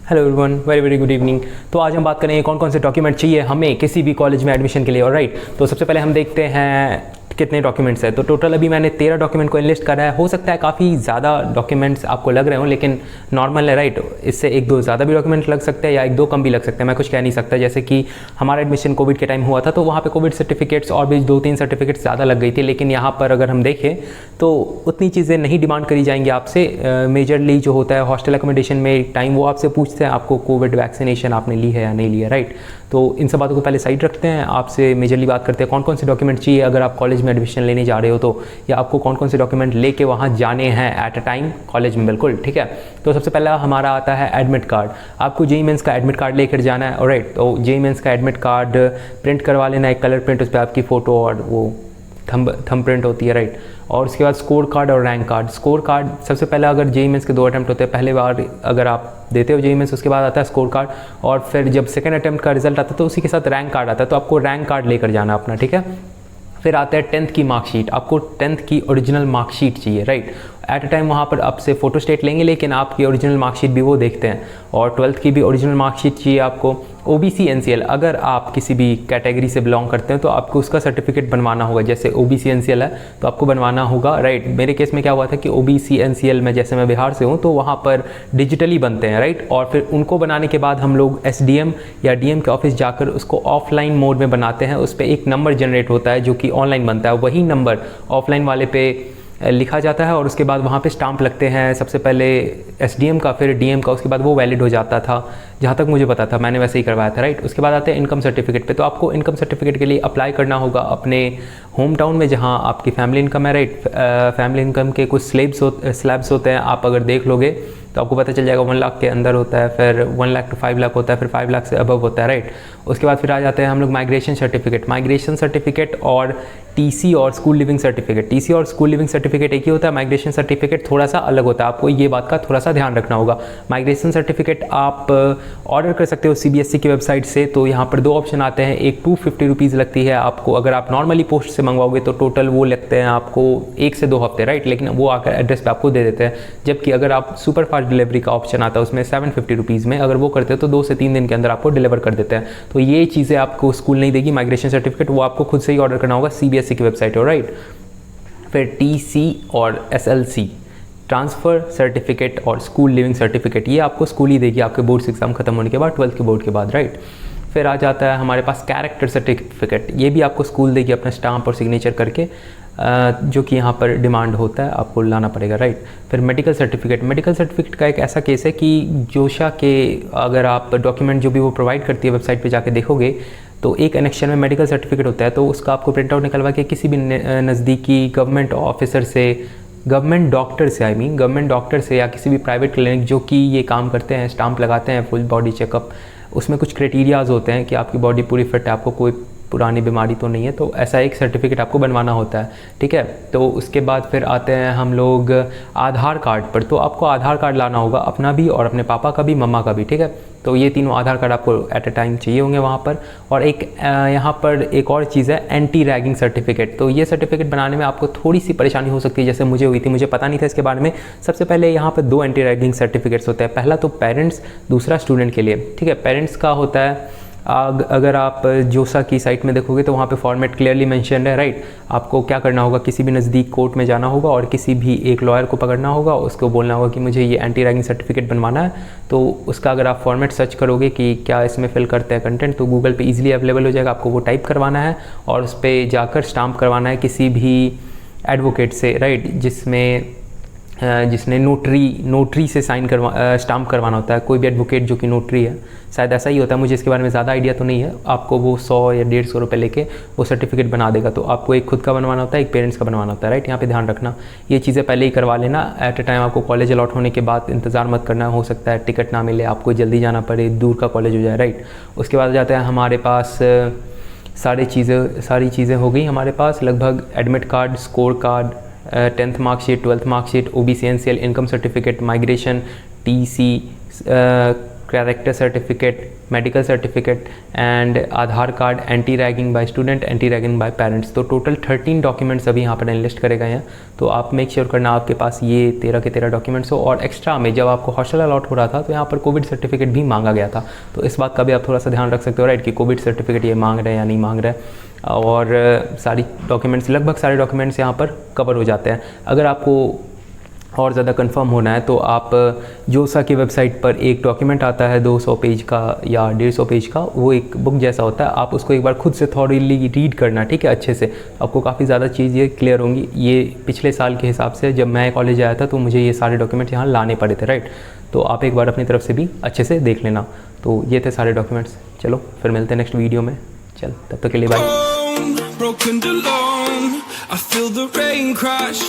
Hello everyone, very very good evening. तो आज हम बात करेंगे कौन कौन से डॉक्यूमेंट चाहिए हमें किसी भी कॉलेज में एडमिशन के लिए। ऑलराइट, तो सबसे पहले हम देखते हैं कितने डॉक्यूमेंट्स हैं। तो टोटल अभी मैंने 13 डॉक्यूमेंट को इनलिस्ट करा है। हो सकता है काफ़ी ज़्यादा डॉक्यूमेंट्स आपको लग रहे हो, लेकिन नॉर्मल है, राइट। इससे एक दो ज़्यादा भी डॉक्यूमेंट लग सकते हैं या एक दो कम भी लग सकते हैं, मैं कुछ कह नहीं सकता। जैसे कि हमारा एडमिशन कोविड के टाइम हुआ था, तो वहाँ पे कोविड सर्टिफिकेट्स और भी 2-3 सर्टिफिकेट्स ज़्यादा लग गई थी। लेकिन यहाँ पर अगर हम देखें तो उतनी चीज़ें नहीं डिमांड करी जाएंगी आपसे। मेजरली जो होता है हॉस्टल अकोमोडेशन में टाइम, वो आपसे पूछते हैं आपको कोविड वैक्सीनेशन आपने ली है या नहीं लिया, राइट। तो इन सब बातों को पहले साइड रखते हैं, आपसे मेजरली बात करते हैं कौन कौन से डॉक्यूमेंट चाहिए अगर आप कॉलेज में एडमिशन लेने जा रहे हो तो, या आपको कौन कौन से डॉक्यूमेंट लेके वहाँ जाने हैं एट अ टाइम कॉलेज में। बिल्कुल ठीक है। तो सबसे पहला हमारा आता है एडमिट कार्ड। आपको जेईई मेंस का एडमिट कार्ड लेकर जाना है। ऑलराइट, तो जेईई मेंस का एडमिट कार्ड प्रिंट करवा लेना, एक कलर प्रिंट, उस पर आपकी फ़ोटो और वो थंब प्रिंट होती है, राइट। और उसके बाद स्कोर कार्ड और रैंक कार्ड। स्कोर कार्ड सबसे पहले, अगर जेईई मेंस के 2 अटैम्प्ट होते हैं, पहले बार अगर आप देते हो जेईई मेंस, उसके बाद आता है स्कोर कार्ड, और फिर जब सेकंड अटैम्प्ट का रिजल्ट आता है तो उसी के साथ रैंक कार्ड आता है। तो आपको रैंक कार्ड लेकर जाना अपना, ठीक है। फिर आता है 10th की मार्कशीट। आपको 10th की ओरिजिनल मार्कशीट चाहिए, राइट। एट अ टाइम वहाँ पर आपसे फ़ोटो स्टेट लेंगे, लेकिन आपकी ओरिजिनल मार्कशीट भी वो देखते हैं। और 12th की भी ओरिजिनल मार्कशीट चाहिए आपको। ओबीसी एनसीएल, अगर आप किसी भी कैटेगरी से बिलोंग करते हैं तो आपको उसका सर्टिफिकेट बनवाना होगा। जैसे ओबीसी एनसीएल है तो आपको बनवाना होगा, राइट। मेरे केस में क्या हुआ था कि ओबीसी एनसीएल में, जैसे मैं बिहार से हूँ, तो वहाँ पर डिजिटली बनते हैं, राइट। और फिर उनको बनाने के बाद हम लोग एसडीएम या डीएम के ऑफिस जाकर उसको ऑफलाइन मोड में बनाते हैं। उस पर एक नंबर जनरेट होता है जो कि ऑनलाइन बनता है, वही नंबर ऑफलाइन वाले पे लिखा जाता है और उसके बाद वहाँ पे स्टाम्प लगते हैं। सबसे पहले एसडीएम का, फिर डीएम का, उसके बाद वो वैलिड हो जाता था। जहाँ तक मुझे पता था, मैंने वैसे ही करवाया था, राइट। उसके बाद आते हैं इनकम सर्टिफिकेट पे। तो आपको इनकम सर्टिफिकेट के लिए अप्लाई करना होगा अपने होम टाउन में जहाँ आपकी फैमिली इनकम है, राइट। फैमिली इनकम के कुछ स्लैब्स होते हैं, आप अगर देख लोगे तो आपको पता चल जाएगा। 1 लाख के अंदर होता है, फिर 1 लाख to 5 लाख होता है, फिर 5 लाख से अबव होता है, राइट। उसके बाद फिर आ जाते हैं हम लोग माइग्रेशन सर्टिफिकेट और टीसी और स्कूल लिविंग सर्टिफिकेट। टीसी और स्कूल लिविंग सर्टिफिकेट एक ही होता है, माइग्रेशन सर्टिफिकेट थोड़ा सा अलग होता है। आपको ये बात का थोड़ा सा ध्यान रखना होगा। माइग्रेशन सर्टिफिकेट आप ऑर्डर कर सकते हो सीबीएसई की वेबसाइट से। तो यहाँ पर 2 ऑप्शन आते हैं, एक 250 रुपीज़ लगती है आपको। अगर आप नॉर्मली पोस्ट से मंगवाओगे तो टोटल वो लगते हैं आपको 1 से 2 हफ्ते, राइट। लेकिन वो आकर एड्रेस पे आपको दे देते हैं। जबकि अगर आप सुपर फास्ट डिलीवरी का ऑप्शन आता है उसमें 750 रुपीज़ में, अगर वो करते हो तो 2 से 3 दिन के अंदर आपको डिलीवर कर देते हैं। तो ये चीज़ें आपको स्कूल नहीं देगी। माइग्रेशन सर्टिफिकेट वो आपको खुद से ही ऑर्डर करना होगा सीबीएसई की वेबसाइट पर, राइट। फिर टीसी और एसएलसी, ट्रांसफ़र सर्टिफिकेट और स्कूल लिविंग सर्टिफिकेट, ये आपको स्कूल ही देगी आपके बोर्ड्स एग्जाम खत्म होने के बाद, 12th के बोर्ड के बाद, राइट। फिर आ जाता है हमारे पास कैरेक्टर सर्टिफिकेट। ये भी आपको स्कूल देगी अपना स्टाम्प और सिग्नेचर करके, जो कि यहाँ पर डिमांड होता है, आपको लाना पड़ेगा, राइट। फिर मेडिकल सर्टिफिकेट का एक ऐसा केस है कि जोशा के अगर आप डॉक्यूमेंट जो भी वो प्रोवाइड करती है वेबसाइट पे जाके देखोगे तो एक कनेक्शन में मेडिकल सर्टिफिकेट होता है। तो उसका आपको प्रिंट आउट निकलवा के किसी भी नज़दीकी गवर्नमेंट ऑफिसर से, गवर्नमेंट डॉक्टर से या किसी भी प्राइवेट क्लिनिक जो कि ये काम करते हैं, स्टाम्प लगाते हैं फुल बॉडी चेकअप, उसमें कुछ क्राइटेरियाज होते हैं कि आपकी बॉडी पूरी फिट है, आपको कोई पुरानी बीमारी तो नहीं है, तो ऐसा एक सर्टिफिकेट आपको बनवाना होता है, ठीक है। तो उसके बाद फिर आते हैं हम लोग आधार कार्ड पर। तो आपको आधार कार्ड लाना होगा, अपना भी और अपने पापा का भी, मम्मा का भी, ठीक है। तो ये तीनों आधार कार्ड आपको एट अ टाइम चाहिए होंगे वहाँ पर। और एक यहाँ पर एक और चीज़ है एंटी रैगिंग सर्टिफिकेट। तो ये सर्टिफिकेट बनाने में आपको थोड़ी सी परेशानी हो सकती है, जैसे मुझे हुई थी, मुझे पता नहीं था इसके बारे में। सबसे पहले यहाँ पर 2 एंटी रैगिंग सर्टिफिकेट्स होते हैं। पहला तो पेरेंट्स, दूसरा स्टूडेंट के लिए, ठीक है। पेरेंट्स का होता है, अगर आप जोसा की साइट में देखोगे तो वहाँ पे फॉर्मेट क्लियरली मेंशन्ड है, राइट। आपको क्या करना होगा, किसी भी नज़दीक कोर्ट में जाना होगा और किसी भी एक लॉयर को पकड़ना होगा, उसको बोलना होगा कि मुझे ये एंटी रैगिंग सर्टिफिकेट बनवाना है। तो उसका अगर आप फॉर्मेट सर्च करोगे कि क्या इसमें फिल करते हैं कंटेंट, तो गूगल पे इजीली अवेलेबल हो जाएगा। आपको वो टाइप करवाना है और उस पर जाकर स्टाम्प करवाना है किसी भी एडवोकेट से, राइट, जिसने नोटरी से स्टाम्प करवाना होता है। कोई भी एडवोकेट जो कि नोटरी है, शायद ऐसा ही होता है, मुझे इसके बारे में ज़्यादा आइडिया तो नहीं है। आपको वो 100 या 150 रुपये लेके वो सर्टिफिकेट बना देगा। तो आपको एक खुद का बनवाना होता है, एक पेरेंट्स का बनवाना होता है, राइट। यहाँ पे ध्यान रखना, ये चीज़ें पहले ही करवा लेना एट अ टाइम। आपको कॉलेज अलॉट होने के बाद इंतज़ार मत करना, हो सकता है टिकट ना मिले, आपको जल्दी जाना पड़े, दूर का कॉलेज हो जाए, राइट। उसके बाद जाते हैं हमारे पास सारी चीज़ें हो गई हमारे पास लगभग। Admit card, score card, 10th marksheet, 12th marksheet, OBC NCL, income certificate, migration, TC, character certificate, medical certificate and Aadhaar card, anti ragging by student, anti ragging by parents. तो टोटल 13 डॉक्यूमेंट्स अभी यहाँ पर एनलिस्ट करे गए हैं। तो आप make sure करना आपके पास ये 13 के 13 डॉक्यूमेंट्स हो। और एक्स्ट्रा में जब आपको हॉस्टल अलॉट हो रहा था तो यहाँ पर कोविड सर्टिफिकेट भी मांगा गया था, तो इस बात का भी आप थोड़ा सा ध्यान रख सकते हो, राइट, कि कोविड सर्टिफिकेट ये मांग रहे हैं या नहीं मांग रहे हैं। और सारी डॉक्यूमेंट्स, लगभग सारे डॉक्यूमेंट्स यहाँ पर कवर हो जाते हैं। अगर आपको और ज़्यादा कंफर्म होना है तो आप जोसा की वेबसाइट पर एक डॉक्यूमेंट आता है 200 पेज का या 150 पेज का, वो एक बुक जैसा होता है, आप उसको एक बार खुद से थॉरली रीड करना, ठीक है, अच्छे से। आपको काफ़ी ज़्यादा चीज़ें क्लियर होंगी। ये पिछले साल के हिसाब से जब मैं कॉलेज आया था तो मुझे ये सारे डॉक्यूमेंट्स यहाँ लाने पड़े थे, राइट। तो आप एक बार अपनी तरफ से भी अच्छे से देख लेना। तो ये थे सारे डॉक्यूमेंट्स। चलो फिर मिलते हैं नेक्स्ट वीडियो में। चल तब तक के लिए बाय।